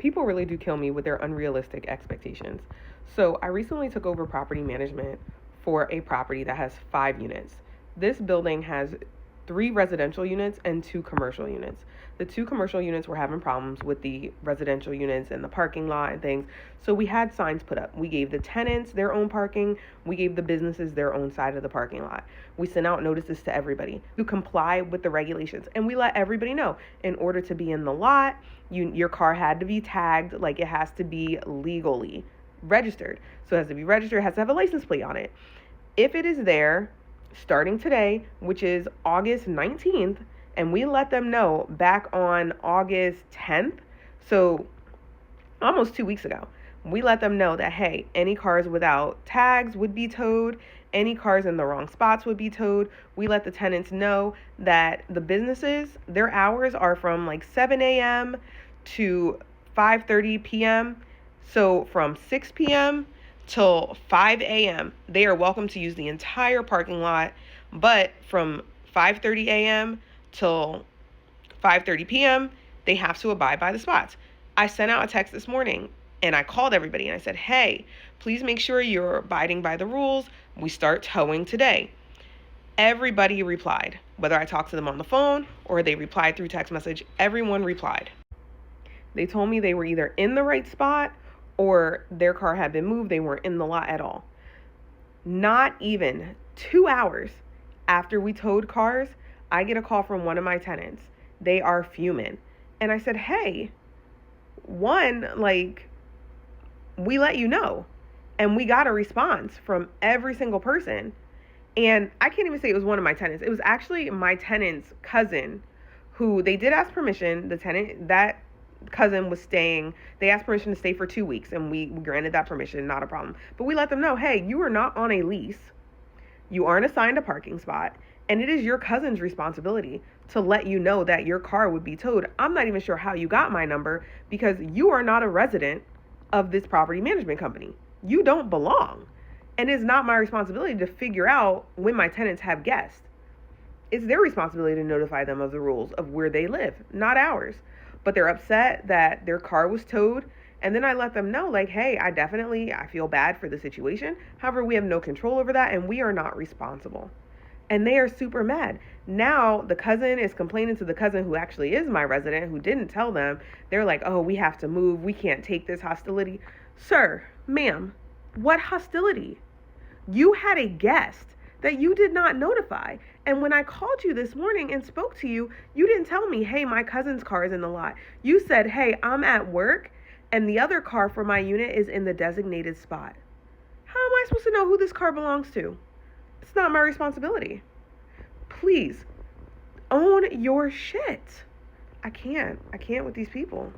People really do kill me with their unrealistic expectations. So, I recently took over property management for a property that has 5 units. This building has 3 residential units and 2 commercial units. The 2 commercial units were having problems with the residential units and the parking lot and things. So we had signs put up. We gave the tenants their own parking. We gave the businesses their own side of the parking lot. We sent out notices to everybody to comply with the regulations. And we let everybody know, in order to be in the lot, your car had to be tagged, like it has to be legally registered. So it has to be registered, it has to have a license plate on it. If it is there, starting today, which is August 19th, and we let them know back on August 10th, so almost 2 weeks ago, we let them know that, hey, any cars without tags would be towed, any cars in the wrong spots would be towed. We let the tenants know that the businesses, their hours are from like 7 a.m. to 5:30 p.m. So from 6 p.m. till 5 a.m., they are welcome to use the entire parking lot, but from 5:30 a.m. till 5:30 p.m., they have to abide by the spots. I sent out a text this morning and I called everybody and I said, hey, please make sure you're abiding by the rules. We start towing today. Everybody replied, whether I talked to them on the phone or they replied through text message, everyone replied. They told me they were either in the right spot or their car had been moved. They weren't in the lot at all. Not even 2 hours after we towed cars, I get a call from one of my tenants. They are fuming. And I said, hey, we let you know. And we got a response from every single person. And I can't even say it was one of my tenants. It was actually my tenant's cousin, who they did ask permission. The tenant, that cousin was staying, they asked permission to stay for 2 weeks, and we granted that permission, not a problem. But we let them know, hey, you are not on a lease. You aren't assigned a parking spot. And it is your cousin's responsibility to let you know that your car would be towed. I'm not even sure how you got my number, because you are not a resident of this property management company. You don't belong. And it's not my responsibility to figure out when my tenants have guests. It's their responsibility to notify them of the rules of where they live, not ours. But they're upset that their car was towed. And then I let them know, like, hey, I feel bad for the situation. However, we have no control over that, and we are not responsible. And they are super mad. Now the cousin is complaining to the cousin who actually is my resident, who didn't tell them. They're like, oh, we have to move. We can't take this hostility. Sir, ma'am, what hostility? You had a guest that you did not notify. And when I called you this morning and spoke to you, you didn't tell me, hey, my cousin's car is in the lot. You said, hey, I'm at work and the other car for my unit is in the designated spot. How am I supposed to know who this car belongs to? It's not my responsibility. Please own your shit. I can't with these people.